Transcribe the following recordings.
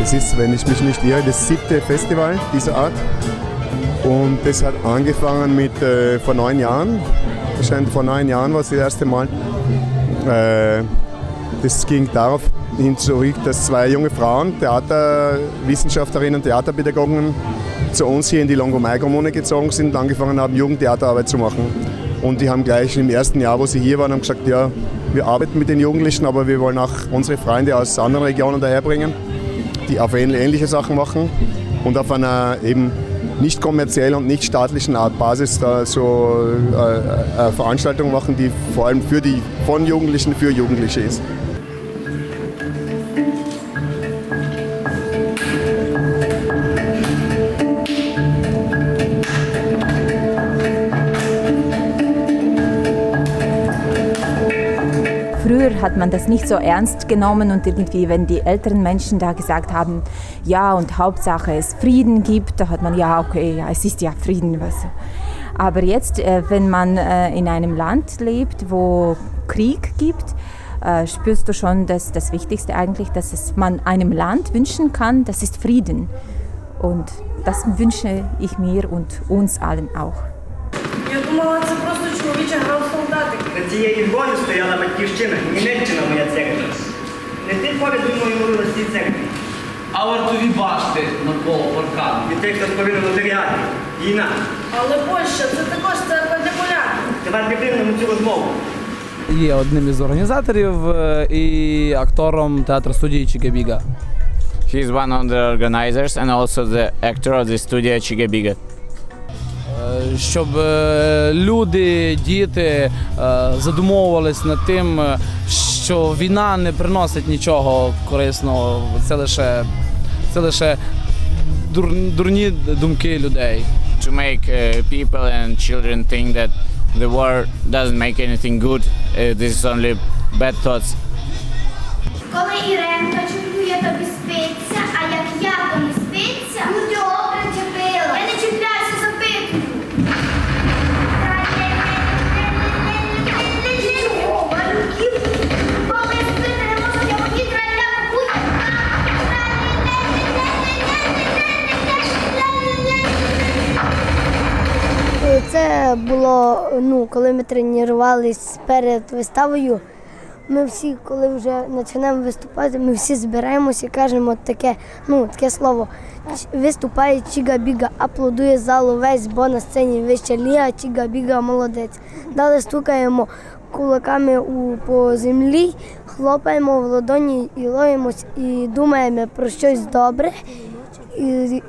Es ist, wenn ich mich nicht irre, das 7. Festival dieser Art. Und das hat angefangen mit vor 9 Jahren. Vor 9 Jahren war es das erste Mal. Das ging darauf hin zurück, dass 2 junge Frauen, Theaterwissenschaftlerinnen und Theaterpädagogen, zu uns hier in die Longomai-Kommune gezogen sind und angefangen haben, Jugendtheaterarbeit zu machen. Und die haben gleich im ersten Jahr, wo sie hier waren, haben gesagt, ja, wir arbeiten mit den Jugendlichen, aber wir wollen auch unsere Freunde aus anderen Regionen daherbringen, die auf ähnliche Sachen machen und auf einer eben nicht kommerziellen und nicht staatlichen Art Basis da so Veranstaltungen machen, die vor allem von Jugendlichen für Jugendliche ist. Früher hat man das nicht so ernst genommen und irgendwie, wenn die älteren Menschen da gesagt haben, ja und Hauptsache es Frieden gibt, da hat man, ja okay, ja, es ist ja Frieden. Aber jetzt, wenn man in einem Land lebt, wo Krieg gibt, spürst du schon, dass das Wichtigste eigentlich, dass man einem Land wünschen kann, das ist Frieden. Und das wünsche ich mir und uns allen auch. Я думала, це просто чоловіча гра в солдатик. На цієї Львові стояла батьківщина, Німеччина моя церква. Не ти поряд мною молилась цій церкві. А вартові башти навколо паркану. Від тих, хто повинен матеріати. Війна. Але Польща – це також церква для поляків. Тепер підтримуємо цю розмову. Є одним із організаторів і актором театру-студії Чига-Біга. He is one of the organizers and also the actor of the studio Chiga-Biga. Щоб люди, діти задумовувались над тим, що війна не приносить нічого корисного, це лише дурні думки людей. To make people and children think that the war doesn't make anything good, this is only bad thoughts. Коли Іренка чує, тобі спиться, а як я, то не спиться. Ну добре, чепила. Я не чіпляюся, запитую. Чого, малюків? Коли спити не можуть, я воді траля побудь. Це було, коли ми тренувалися перед виставою. Ми всі, коли вже починаємо виступати, ми всі збираємося і кажемо таке слово. Виступає Чига-Біга, аплодує залу весь, бо на сцені вища ліга, Чига-Біга молодець. Далі стукаємо кулаками по землі, хлопаємо в ладоні і ловимось, і думаємо про щось добре,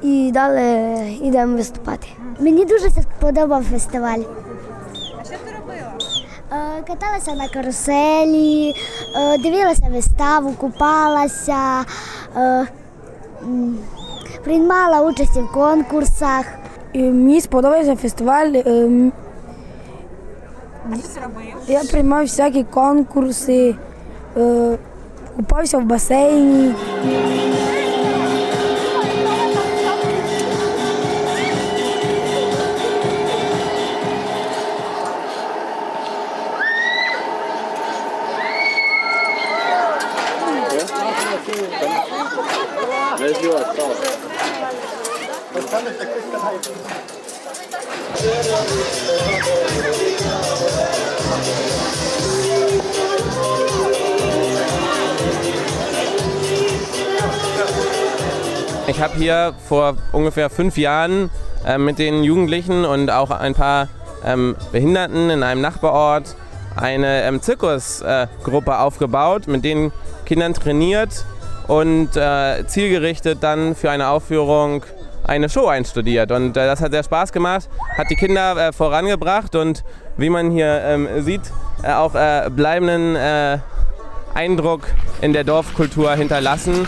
і далі йдемо виступати. Мені дуже сподобав фестиваль. А що ти робила? Каталася на каруселі, дивилася виставу, купалася, приймала участь в конкурсах. Мені сподобався фестиваль. А що ти робив? Я приймав всякі конкурси, купався в басейні. Ich habe hier vor ungefähr 5 Jahren mit den Jugendlichen und auch ein paar Behinderten in einem Nachbarort eine Zirkusgruppe aufgebaut, mit den Kindern trainiert und zielgerichtet dann für eine Aufführung eine Show einstudiert. Und das hat sehr Spaß gemacht, hat die Kinder vorangebracht und wie man hier sieht, auch bleibenden Eindruck in der Dorfkultur hinterlassen.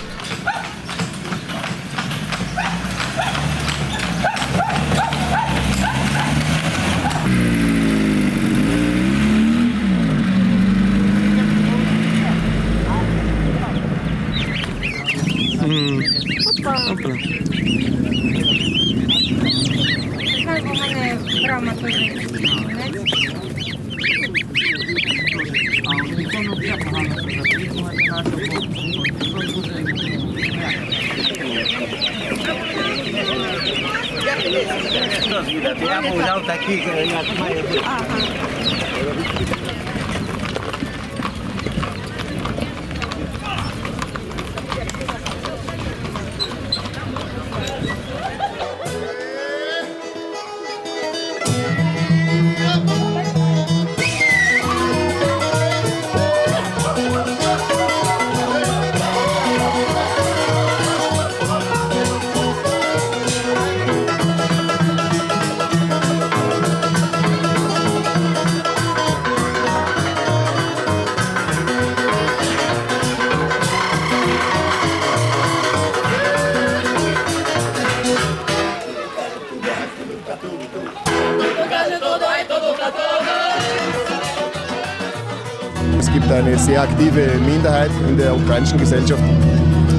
Es gibt eine sehr aktive Minderheit in der ukrainischen Gesellschaft,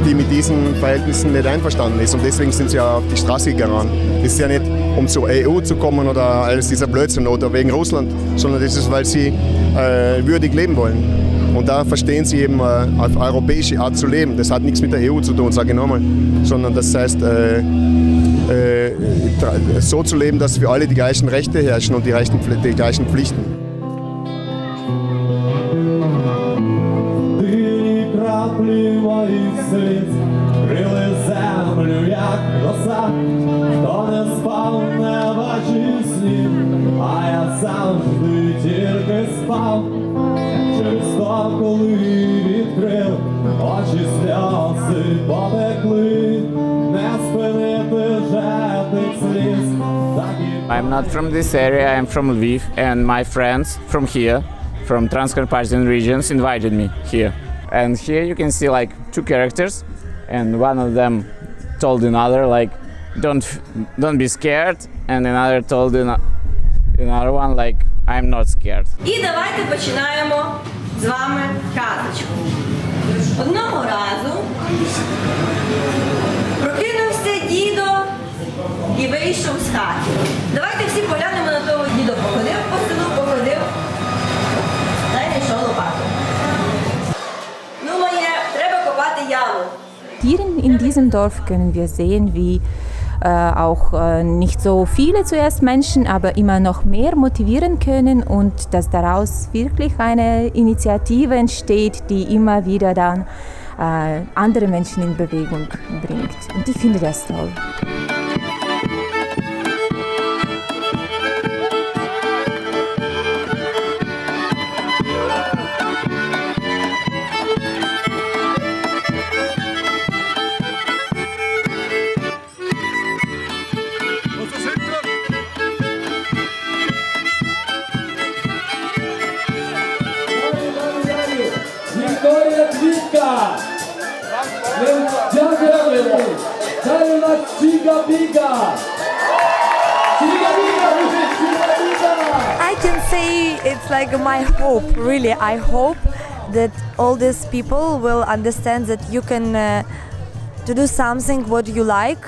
die mit diesen Verhältnissen nicht einverstanden ist. Und deswegen sind sie ja auf die Straße gegangen. Das ist ja nicht, um zur EU zu kommen oder alles dieser Blödsinn oder wegen Russland, sondern das ist, weil sie würdig leben wollen. Und da verstehen sie eben auf europäische Art zu leben. Das hat nichts mit der EU zu tun, sage ich nochmal, sondern das heißt, so zu leben, dass für alle die gleichen Rechte herrschen und die gleichen Pflichten. I'm not from this area, I'm from Lviv, and my friends from here, from Transcarpathian regions, invited me here. And here you can see like 2 characters, and one of them told another like, don't be scared, and another told another one like, I'm not scared. І давайте починаємо з вами казочку. Одного разу прокинувся дідо і вийшов з хати. Давайте всі поглянемо на того дідо. Походив по селу, походив, та й знайшов лопату. Ну, моє, треба копати яму. Hier in diesem Dorf können wir sehen, wie auch nicht so viele zuerst Menschen, aber immer noch mehr motivieren können und dass daraus wirklich eine Initiative entsteht, die immer wieder dann andere Menschen in Bewegung bringt. Und ich finde das toll. I can say it's like my hope, really. I hope that all these people will understand that you can to do something what you like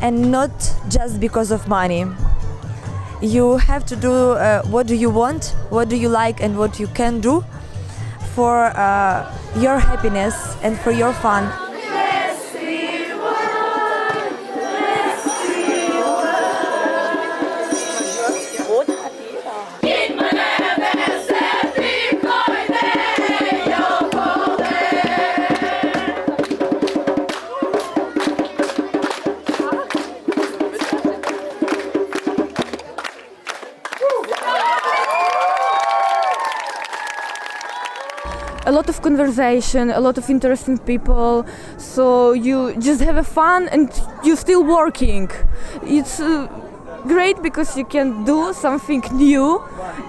and not just because of money. You have to do what do you want, what do you like and what you can do for your happiness and for your fun. Festival, a lot of conversation, a lot of interesting people. So you just have a fun and you're still working. It's great because you can do something new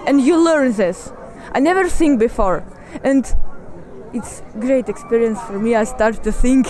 and you learn this. I never think before, and it's great experience for me. I start to think.